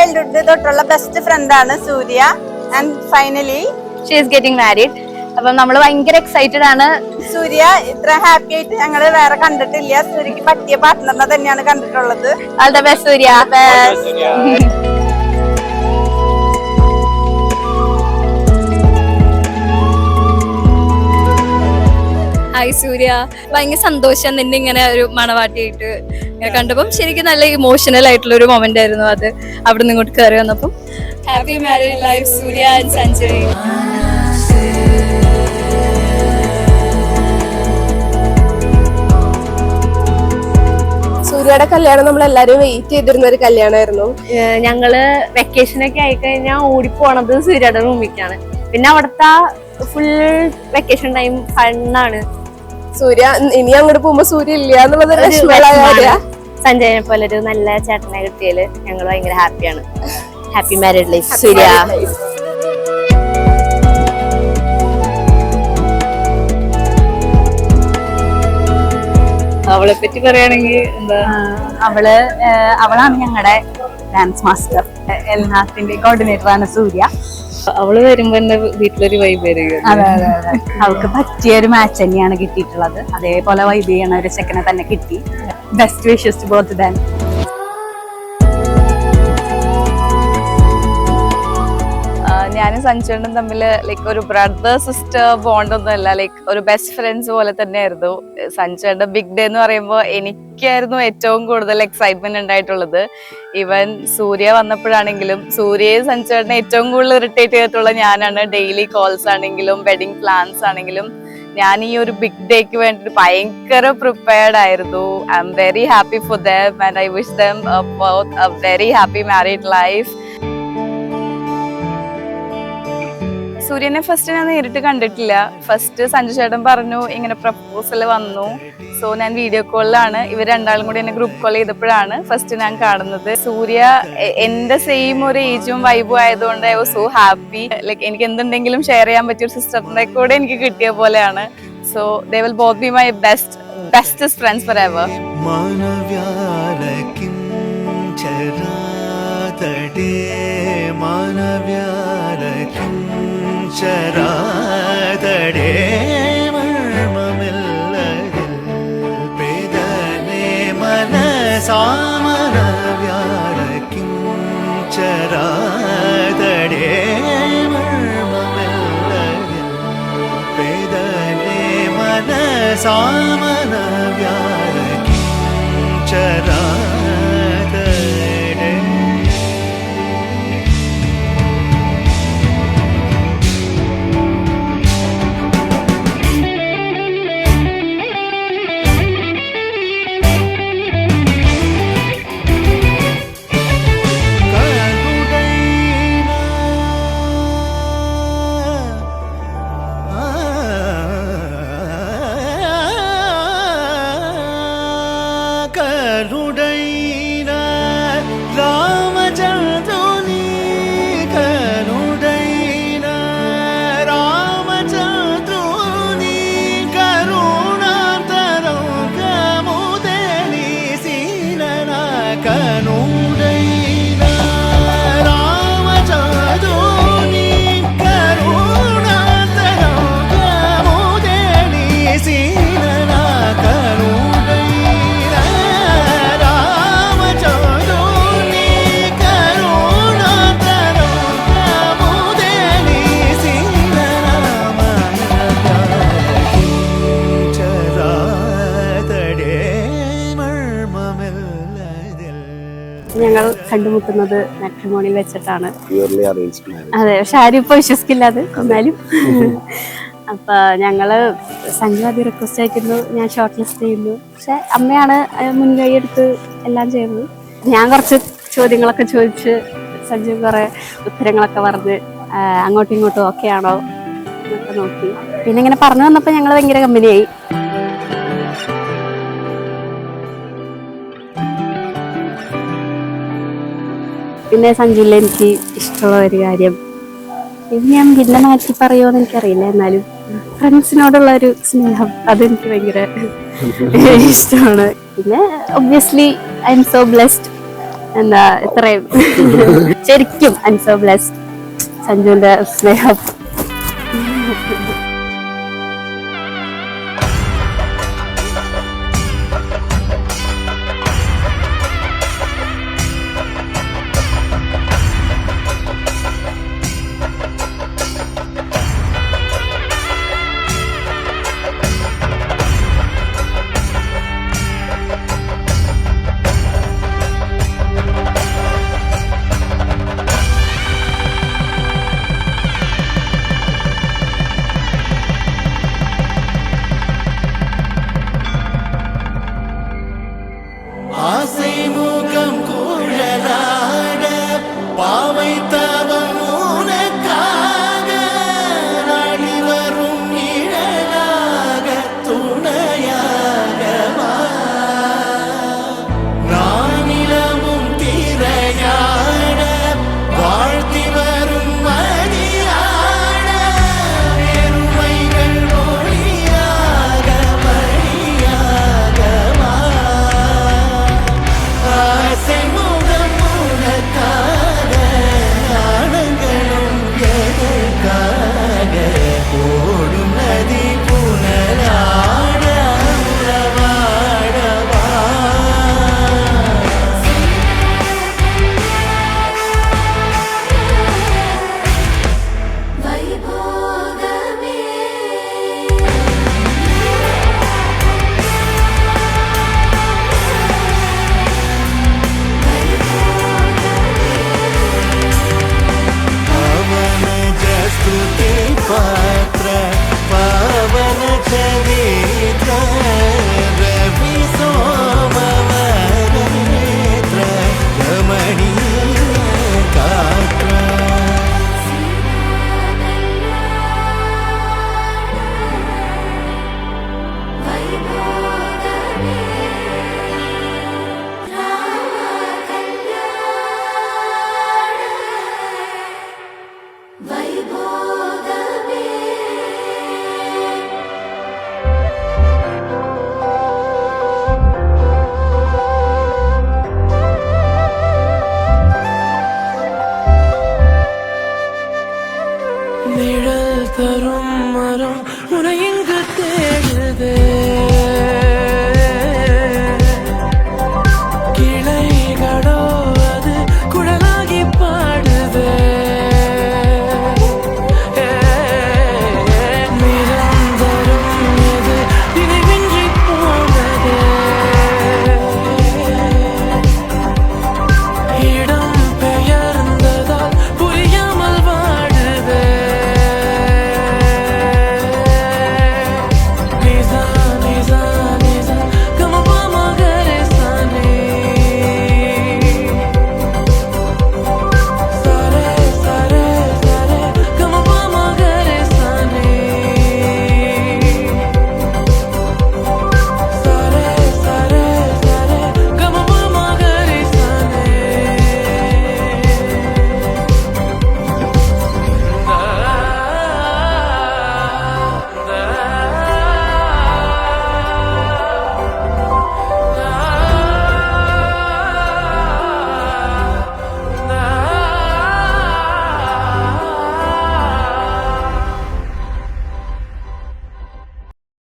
Childhood തൊട്ടുള്ള best friend ആണ് Surya. And finally she is getting married. അപ്പൊ നമ്മള് ഭയങ്കര എക്സൈറ്റഡ് ആണ്. സൂര്യ ഇത്ര ഹാപ്പി ആയിട്ട് ഞങ്ങള് വേറെ കണ്ടിട്ടില്ല. സൂര്യക്ക് പറ്റിയ പാർട്ട്ണറിനെ തന്നെയാണ് കണ്ടിട്ടുള്ളത്. All the best Surya. Hi Surya, ഭയങ്കര സന്തോഷം നിന്നെ ഇങ്ങനെ ഒരു മണവാട്ടിയായിട്ട് കണ്ടപ്പം. ശരിക്കും നല്ല ഇമോഷണൽ ആയിട്ടുള്ള ഒരു മൊമെന്റ് ആയിരുന്നു അത്. അവിടെ നിന്ന് ഇങ്ങോട്ട് കയറി വന്നപ്പം. Happy married life Surya and Sanjay. സൂര്യയുടെ കല്യാണം നമ്മൾ എല്ലാരും വെയിറ്റ് ചെയ്തിരുന്ന ഒരു കല്യാണമായിരുന്നു. ഞങ്ങള് വെക്കേഷനൊക്കെ ആയിക്കഴിഞ്ഞാൽ ഓടിപ്പോണത് സൂര്യയുടെ റൂമിലേക്കാണ്. പിന്നെ അവിടുത്തെ ഫുൾ വെക്കേഷൻ ടൈം ഫണ്ണാണ്. സൂര്യ ഇനി അങ്ങോട്ട് പോകുമ്പോ സൂര്യ ഇല്ല എന്നുള്ളത് സഞ്ജയനെ പോലെ ഒരു നല്ല ചേട്ടനെ കിട്ടിയതില് ഞങ്ങൾ ഭയങ്കര ഹാപ്പിയാണ്. ഹാപ്പി മാരീഡ് ലൈഫ് സൂര്യ. അവളെ പറ്റി പറയുകയാണെങ്കിൽ എന്താ, അവളാണ് ഞങ്ങളുടെ ഡാൻസ് മാസ്റ്റർ. എല്ലാത്തിന്റെ കോർഡിനേറ്റർ ആണ് സൂര്യ. അവള് വരുമ്പോ എന്റെ വീട്ടിലൊരു വൈബ് ആയിരിക്കും. അതെ അതെ അതെ, അവൾക്ക് പറ്റിയ ഒരു മാച്ച് തന്നെയാണ് കിട്ടിയിട്ടുള്ളത്. അതേപോലെ വൈബ് ചെയ്യണ ഒരു ചെക്കനെ തന്നെ കിട്ടി. Best wishes to both them. ഞാനും സഞ്ജുണ്ടും തമ്മിൽ ലൈക്ക് ഒരു ബ്രദർ സിസ്റ്റർ ബോണ്ട് ഒന്നും അല്ല, ലൈക്ക് ഒരു ബെസ്റ്റ് ഫ്രണ്ട്സ് പോലെ തന്നെയായിരുന്നു. സഞ്ജുണ്ട് ബിഗ് ഡേ എന്ന് പറയുമ്പോൾ എനിക്കായിരുന്നു ഏറ്റവും കൂടുതൽ എക്സൈറ്റ്മെന്റ് ഉണ്ടായിട്ടുള്ളത്. ഈവൻ സൂര്യ വന്നപ്പോഴാണെങ്കിലും സൂര്യയും സഞ്ജുണ്ടിനെ ഏറ്റവും കൂടുതൽ ഇറിറ്റേറ്റ് ചെയ്തിട്ടുള്ള ഞാനാണ്. ഡെയിലി കോൾസ് ആണെങ്കിലും വെഡിങ് പ്ലാൻസ് ആണെങ്കിലും ഞാൻ ഈ ഒരു ബിഗ് ഡേക്ക് വേണ്ടിട്ട് ഭയങ്കര പ്രിപ്പയർഡ് ആയിരുന്നു. I am very happy for them and I wish dum both A very happy married life. സൂര്യനെ ഫസ്റ്റ് ഞാൻ നേരിട്ട് കണ്ടിട്ടില്ല. ഫസ്റ്റ് സഞ്ജു ചേട്ടൻ പറഞ്ഞു ഇങ്ങനെ പ്രപ്പോസൽ വന്നു. സോ ഞാൻ വീഡിയോ കോളിലാണ്, ഇവർ രണ്ടാളും കൂടി എന്നെ ഗ്രൂപ്പ് കോൾ ചെയ്തപ്പോഴാണ് ഫസ്റ്റ് ഞാൻ കാണുന്നത്. സൂര്യ എന്റെ സെയിം ഒരു ഏജും വൈബും ആയതുകൊണ്ട് I was so happy. Like എനിക്ക് എന്തുണ്ടെങ്കിലും ഷെയർ ചെയ്യാൻ പറ്റിയ ഒരു സിസ്റ്ററിനെ കൂടെ എനിക്ക് കിട്ടിയ പോലെയാണ്. So they will both be my bestest friends forever. ചരാതടേ മർമ്മമില്ലതിൽ പേദനെ മനസാമന വ്യാരക്കിം ചരാതടേ മർമ്മമില്ലതിൽ പേദനെ മനസാമന വ്യാരക്കിം ചരാ ഞങ്ങൾ കണ്ടുമുട്ടുന്നത് മാട്രിമോണിയിൽ വെച്ചിട്ടാണ്. അതെ, പക്ഷെ ആരും ഇപ്പൊ വിശ്വസിക്കില്ല അത്. എന്നാലും അപ്പൊ ഞങ്ങള് സഞ്ജു ആദ്യം റിക്വസ്റ്റ് അയക്കുന്നു, ഞാൻ ഷോർട്ട് ലിസ്റ്റ് ചെയ്യുന്നു. പക്ഷെ അമ്മയാണ് മുൻകൈ എടുത്ത് എല്ലാം ചെയ്യുന്നത്. ഞാൻ കുറച്ച് ചോദ്യങ്ങളൊക്കെ ചോദിച്ച് സഞ്ജു കുറെ ഉത്തരങ്ങളൊക്കെ പറഞ്ഞ് അങ്ങോട്ടും ഇങ്ങോട്ടും ഓക്കെ ആണോ എന്നൊക്കെ നോക്കി. പിന്നെ ഇങ്ങനെ പറഞ്ഞു വന്നപ്പോ ഞങ്ങൾ ഭയങ്കര കമ്പനിയായി. പിന്നെ സഞ്ജുവിൽ എനിക്ക് ഇഷ്ടമുള്ള ഒരു കാര്യം, ഇത് ഞാൻ പിന്നെ മാറ്റി പറയുമോന്ന് എനിക്കറിയില്ല, എന്നാലും ഫ്രണ്ട്സിനോടുള്ള ഒരു സ്നേഹം അതെനിക്ക് ഭയങ്കര ഇഷ്ടമാണ്. പിന്നെ obviously I M so blessed എന്താ ഇത്രയും ശരിക്കും ഐ എം സോ ബ്ലെസ്ഡ്. സഞ്ജുവിന്റെ സ്നേഹം. ஆசை முகம் குழலாட பாவை தவம் உனக்காக நாடி வரும் நிழலாக துணையாக வா. நானிலமும் திரையாட வாழ்த்தி வரும் மணியாட பெருமைகள் மொழியாக வழியாக வா. ஆசை முகம் உனக்காக நாணங்களும் எதற்காக ஓடும் நதி புனலாட உறவாடவா. पवन जस्तुति पात्र पावन चरित्र रवि सोमवर नेत्र रमणीय गात्र. நிழல் தரும் மரம் உன எங்கு தேடுதே.